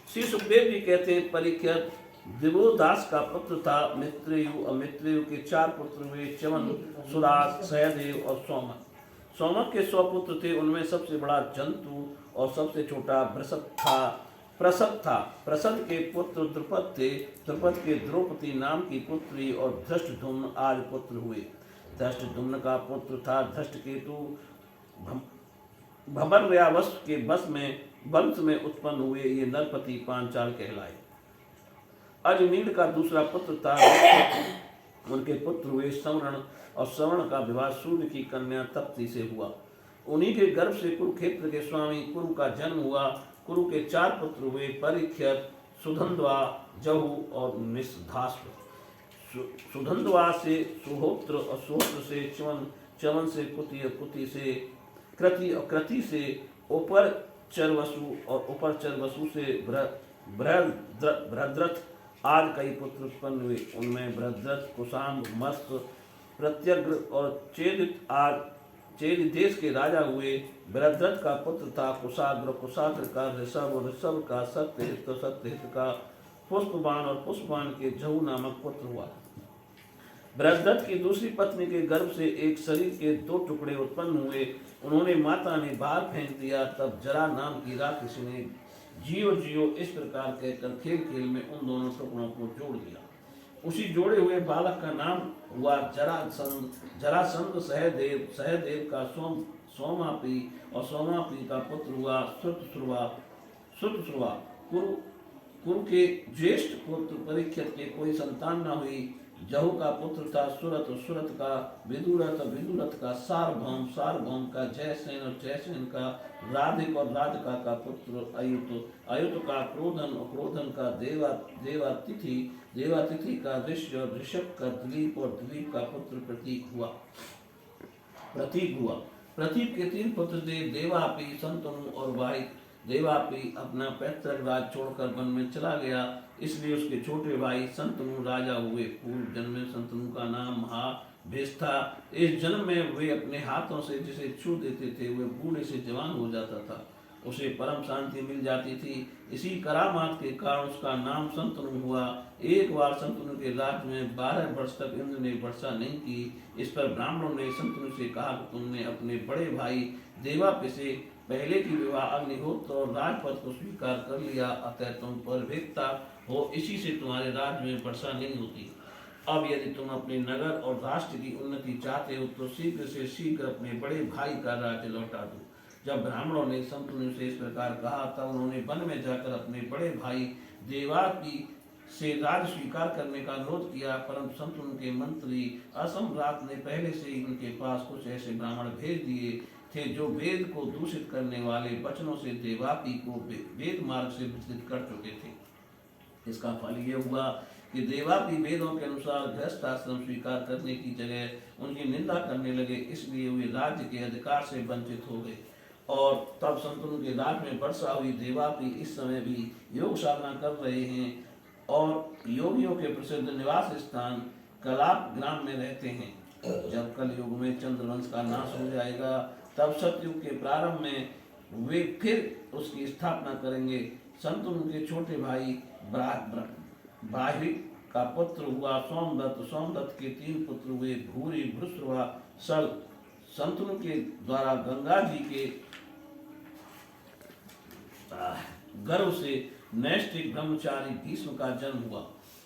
श्री सुखदेव जी कहते हैं, परीक्षित दिवोदास का पुत्र था मित्रेयु, और मित्रेयु के 4 पुत्र हुए, च्यवन, सुराज, सहदेव और सोमक। सोमक के 100 पुत्र थे, उनमें सबसे बड़ा जंतु और सबसे छोटा प्रसद था। प्रसद के पुत्र द्रुपद थे, द्रुपद के द्रौपदी नाम की पुत्री और धृष्टद्युम्न आज पुत्र हुए। धृष्टद्युम्न का पुत्र था धृष्टकेतु, भबर्यावश के वंश में उत्पन्न हुए, ये नरपति पांचाल कहलाए। अजमीर का दूसरा पुत्र था, उनके पुत्र हुए श्रवण, और श्रवण का विवाह सूर्य की कन्या तप्ती से हुआ। उन्हीं के गर्भ से कुरुक्षेत्र के स्वामी कुरु का जन्म हुआ। कुरु के 4 पुत्र हुए, परीक्षित, सुधन्वा, जहु और निषधास्व। सुधन्वा से सुहोत्र, और सुहोत्र से च्यवन, च्यवन से कुति, और कुति से कृति, और कृति से उपरचरवसु, और उपरचरवसु से बृहद्रथ आदि कई पुत्र उत्पन्न हुए। उनमें बृहद्रथ, कुशांग, मस्त, प्रत्यग्र और चेद देश के राजा हुए। बृहद्रथ का पुत्र था कुशाग्र, कुशाग्र का ऋषभ, और ऋषभ का सत्यहित, सत्यहित का पुष्पबाण, और पुष्पबाण के जहु नामक पुत्र हुआ। बृहद्रथ की दूसरी पत्नी के गर्भ से एक शरीर के 2 टुकड़े उत्पन्न हुए। उन्होंने माता ने बाहर फेंक दिया। तब जरा नाम की राक्षसी ने जियो जियो इस प्रकार कहकर खेल खेल में उन दोनों टुकड़ों को जोड़ दिया। उसी जोड़े हुए बालक का नाम हुआ जरासंध। जरासंध सहदेव, सहदेव का सोमापी, और सोमापी का पुत्र हुआ श्रुतश्रुवा। कुरु के ज्येष्ठ पुत्र परीक्षित के कोई संतान न हुई। जहु का पुत्र था सुरत, सुरत का विदुरथ, विदुरथ का सार्वभौम, सार्वभौम का जयसेन, और जयसेन का राधिक, और राधिका का पुत्र अयुत, अयुत का क्रोधन, और क्रोधन का देवातिथि, देवातिथि का ऋष्य, और ऋषभ का दिलीप, और दिलीप का पुत्र प्रतीक हुआ। प्रतीक के 3 पुत्र थे, देवापी, शंतनु और वाहिक। देवापी अपना पैतृक राज छोड़कर वन में चला गया, इसलिए उसके छोटे भाई शंतनु राजा हुए। पूर्व जन्म में शंतनु का नाम महाभेष था। इस जन्म में वे अपने हाथों से जिसे छू देते थे, वे बूढ़े से जवान हो जाता था, उसे परम शांति मिल जाती थी। इसी करामात के कारण उसका नाम शंतनु हुआ। एक बार शंतनु के राज्य में 12 वर्ष तक इंद्र ने वर्षा नहीं की। इस पर ब्राह्मणों ने शंतनु से कहा कि तुमने अपने बड़े भाई देवापि से पहले की विवाह अग्निहोत्र और राजपद को स्वीकार कर लिया, अतः तुम परवेकता हो, इसी से तुम्हारे राज्य में वर्षा नहीं होती। अब यदि तुम अपने नगर और राष्ट्र की उन्नति चाहते हो तो शीघ्र से शीघ्र अपने बड़े भाई का राज्य लौटा दो। जब ब्राह्मणों ने शंतनु से इस प्रकार कहा, तब उन्होंने वन में जाकर अपने बड़े भाई देवापि से राज्य स्वीकार करने का अनुरोध किया, परंतु शंतनु के मंत्री असम्राट ने पहले से ही उनके पास कुछ ऐसे ब्राह्मण भेज दिए थे जो वेद को दूषित करने वाले वचनों से देवापि को वेद मार्ग से विचलित कर चुके थे। इसका फल यह हुआ कि देवापि वेदों के अनुसार गृहस्थ आश्रम स्वीकार करने की जगह उनकी निंदा करने लगे, इसलिए वे राज्य के अधिकार से वंचित हो गए। और तब शंतनु के राज्य में वर्षा हुई। देवापि इस समय भी योग साधना कर रहे हैं और योगियों के प्रसिद्ध निवास स्थान कलाप ग्राम में रहते हैं। जब कल युग में चंद्रवंश का नाश हो जाएगा, तब सतयुग के प्रारंभ में वे फिर उसकी स्थापना करेंगे। शंतनु के छोटे भाई बाहिक का पुत्र हुआ सोमदत्त। सोमदत्त के 3 पुत्र हुए, भूरि, भृश्रवा, सल। शंतनु के द्वारा गंगा जी के गर्भ से नैष्ठिक ब्रह्मचारी भीष्म का जन्म हुआ।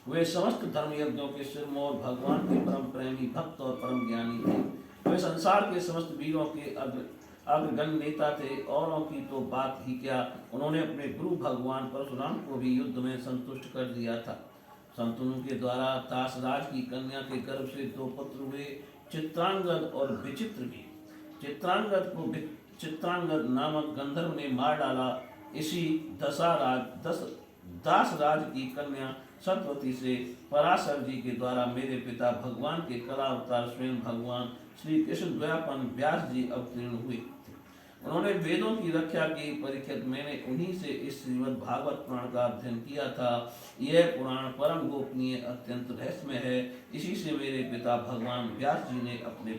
वे समस्त धर्म यज्ञों के सिरमौर, भगवान के परम प्रेमी भक्त और परम ज्ञानी थे। वे संसार के समस्त वीरों के अग्रगण्य नेता थे। औरों की तो बात ही क्या, उन्होंने अपने गुरु भगवान परशुराम को भी युद्ध में संतुष्ट कर दिया था। शंतनु के द्वारा तासराज की कन्या के गर्भ से 2 पुत्र हुए, चित्रांगद और विचित्र भी। चित्रांगद नामक गंधर्व ने मार डाला। इसी दासराज की कन्या सतवती से पराशर जी के द्वारा मेरे पिता भगवान के कला अवतार स्वयं भगवान श्री कृष्ण द्वयापन व्यास जी अवतीर्ण हुए। उन्होंने वेदों की रक्षा की। परीक्षित, मैंने उन्हीं से इस श्रीमद् भागवत पुराण का अध्ययन किया था। यह पुराण परम गोपनीय, अत्यंत रहस्यमय है। इसी से मेरे पिता भगवान व्यास जी ने अपने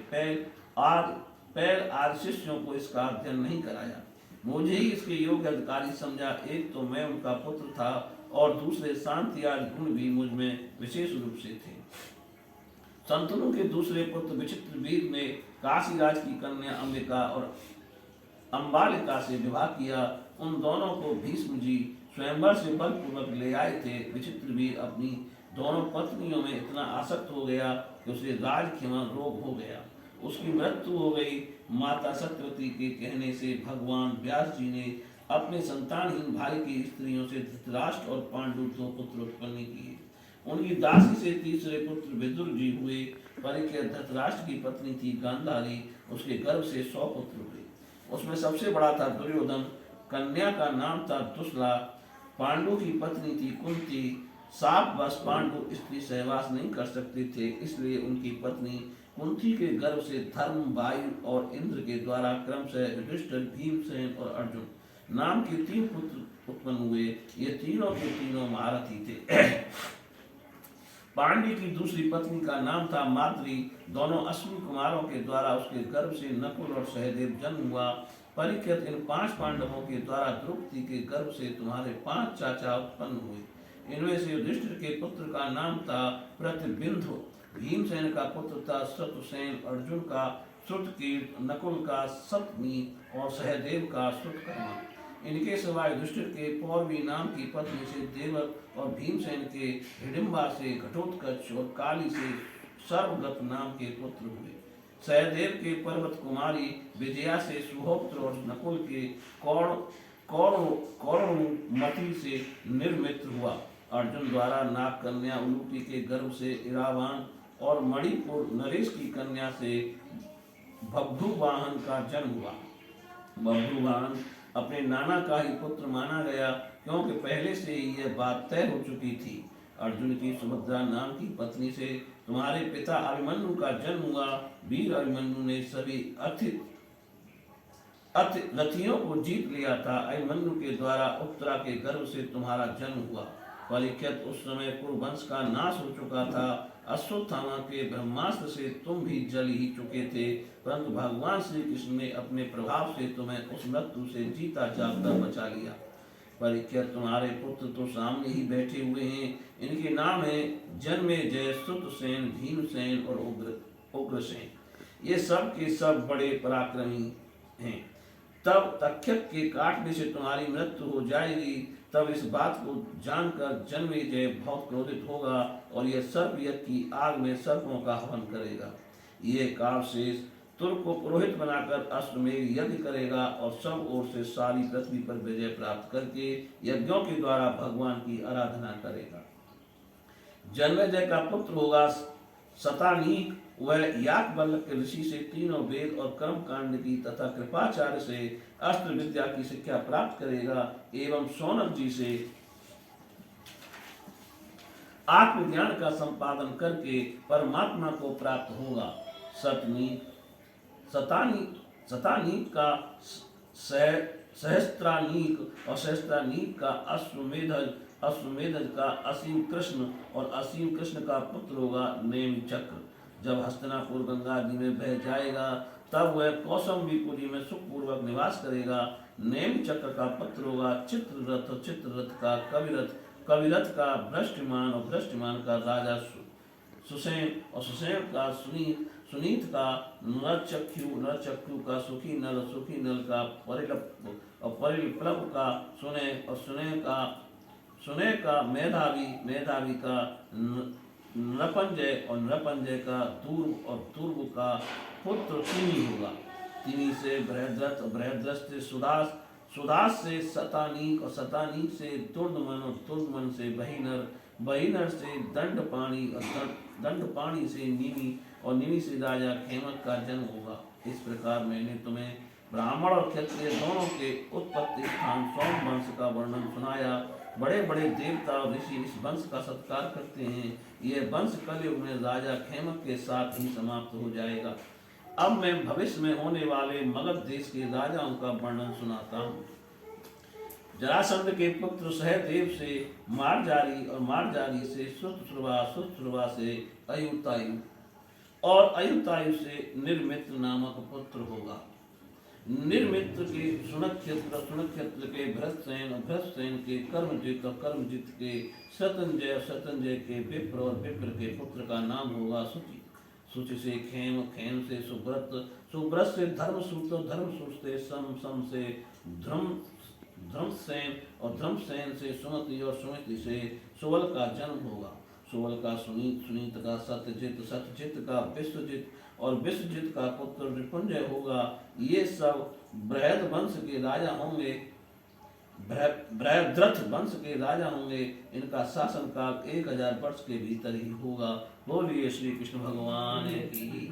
पैर आदि शिष्यों को इसका अध्ययन नहीं कराया। मुझे ही इसके योग्य अधिकारी समझा। एक तो मैं उनका पुत्र था और दूसरे शांति आदि गुण भी मुझ में विशेष रूप से थे। संतनु के दूसरे पुत्र विचित्रवीर ने काशीराज की कन्या अंबिका और अम्बालिका से विवाह किया। उन दोनों को भीष्म जी स्वयंवर से बलपूर्वक ले आए थे। विचित्रवीर अपनी दोनों पत्नियों में इतना आसक्त हो गया कि उसे राजखेमा रोग हो गया। उसकी मृत्यु हो गई। माता सत्यवती के कहने से भगवान व्यास जी ने अपने संतानहीन भाई की स्त्रियों से धृतराष्ट्र और पांडु दो पुत्र उत्पन्न किए। उनकी दासी से तीसरे पुत्र विदुर जी हुए। परीक्षित धृतराष्ट्र की पत्नी थी गांधारी, उसके गर्भ से 100 पुत्र हुए। उसमें सबसे बड़ा था दुर्योधन, कन्या का नाम था दुसला। पांडु की पत्नी थी कुंती। साप बस पांडु स्त्री सहवास नहीं कर सकते थे, इसलिए उनकी पत्नी कुंती के गर्भ से धर्म, वायु और इंद्र के द्वारा क्रमशः युधिष्ठिर, भीमसेन और अर्जुन नाम के 3 पुत्र उत्पन्न हुए। ये तीनों के तीनों महारथी थे। पांडु की दूसरी पत्नी का नाम था माद्री। दोनों अश्विनी कुमारों के द्वारा उसके गर्भ से नकुल और सहदेव जन्म हुआ। परीक्षित, इन 5 पांडवों के द्वारा द्रौपदी के गर्भ से तुम्हारे 5 चाचा उत्पन्न हुए। इनमें से युधिष्ठिर के पुत्र का नाम था प्रतिबिंधु, भीमसेन का पुत्र था शत्रुसेन, अर्जुन का श्रुतकीर्त, नकुल का सतमी और सहदेव का श्रुतकर्मा। इनके सिवा युधिष्ठिर के पौरवी नाम की पत्नी से देवक और भीमसेन के हिडिंबा से घटोत्कच और काली से सर्वगत नाम के पुत्र हुए। सहदेव के पर्वत कुमारी विजया से सुहोत्र और नकुल के कौरवमती से निर्मित्र हुआ। अर्जुन द्वारा नाग कन्या उलूपी के गर्भ से इरावान और मणिपुर नरेश की कन्या से बभ्रुवाहन का जन्म हुआ। बभ्रुवाहन अपने नाना का ही पुत्र माना गया, क्योंकि पहले से ही यह बात तय हो चुकी थी। अर्जुन की सुभद्रा नाम की पत्नी से तुम्हारे पिता अभिमन्यु का जन्म हुआ। वीर अभिमन्यु ने सभी रथियों को जीत लिया था। अभिमन्यु के द्वारा उत्तरा के गर्भ से तुम्हारा जन्म हुआ। परीक्षित, उस समय कुरुवंश का नाश हो चुका था। अश्वत्थामा के ब्रह्मास्त्र से तुम भी जल ही चुके थे, परंतु भगवान श्री कृष्ण ने अपने प्रभाव से तुम्हें उस मृत्यु से जीता जागता बचा लिया। परीक्षित, तुम्हारे पुत्र तो सामने ही बैठे हुए हैं। इनके नाम है जन्मेजय, श्रुतसेन, भीमसेन और उग्रसेन। ये सब के सब बड़े पराक्रमी हैं। तब तक्षक के काटने से तुम्हारी मृत्यु हो जाएगी। तब इस बात को जानकर जन्मेजय बहुत क्रोधित होगा और यह सर्पयज्ञ की आग में सर्पों का हवन करेगा। ये कालशेष तुर्क को पुरोहित बनाकर अश्वमेध यज्ञ करेगा और सब ओर से सारी पृथ्वी पर विजय प्राप्त करके यज्ञों के द्वारा भगवान की आराधना करेगा। जन्मेजय का पुत्र होगा शतानीक। वह याज्ञवल्क्य के ऋषि से तीनों वेद और कर्म कांड की तथा कृपाचार्य से अस्त्र विद्या की शिक्षा प्राप्त करेगा एवं सौनक जी से आत्मज्ञान का संपादन करके परमात्मा को प्राप्त होगा। शतानीक का सहस्त्रानीक और सहस्त्रानीक का अश्वमेधज का असीम कृष्ण और असीम कृष्ण का पुत्र होगा नेम चक्र। जब हस्तिनापुर गंगा जी में बह जाएगा तब वह कौसंबीपुरी में सुखपूर्वक निवास करेगा। नेम चक्र का पुत्र होगा चित्ररथ, चित्ररथ का कविरथ, कविरथ का भ्रष्टमान और भ्रष्टमान का राजा सुसेन और सुसेन का सुनीत, सुनीत का नरचक्षु, नरचक्षु का सुखी नल, सुखी नल का परिलप और परिप्लव का सुने और सुने का मेधावी, मेधावी का नृपंजय और नृपंजय का दूर्व और दूर्व का पुत्र तिनी होगा। तिनी से बृहद्रथ, बृहद्रथ से सुदास, सुदास से शतानीक और शतानीक से तुर्दमन और तुर्दमन से बहिनर, बहिनर से दंडपाणी और दंडपाणी से निमि और निमि से राजा खेमक का जन्म होगा। इस प्रकार मैंने तुम्हें ब्राह्मण और क्षत्रिय दोनों के उत्पत्ति स्थान सोम वंश का वर्णन सुनाया। बड़े बड़े देवता और ऋषि इस वंश का सत्कार करते हैं। यह वंश कलयुग में राजा खेमक के साथ ही समाप्त हो जाएगा। अब मैं भविष्य में होने वाले मगध देश के राजाओं का वर्णन सुनाता हूँ। जरासंध के पुत्र सहदेव से मार्जारी और मार्जारी से श्रुतश्रवा, श्रुतश्रवा से अयुतायु और अयुतायु से निर्मित नामक पुत्र होगा। निर्मित्र के सुनक्षत्र के भरतसेन के कर्मजित के शतंजय के विप्र और विप्र के पुत्र का नाम होगा शुचि। शुचि से खेम से सुब्रत से धर्मसूत से सम से धर्मसेन और धर्मसेन से सुमति और सुमति से सुवल का जन्म होगा। सुवल का सुनीत का सत्यजित का विश्वजित और विश्वजित का पुत्र रिपुंजय होगा। ये सब बृहद वंश के राजा होंगे, बृहद्रथ वंश के राजा होंगे। इनका शासन काल 1000 वर्ष के भीतर ही होगा। बोलिए श्री कृष्ण भगवान की।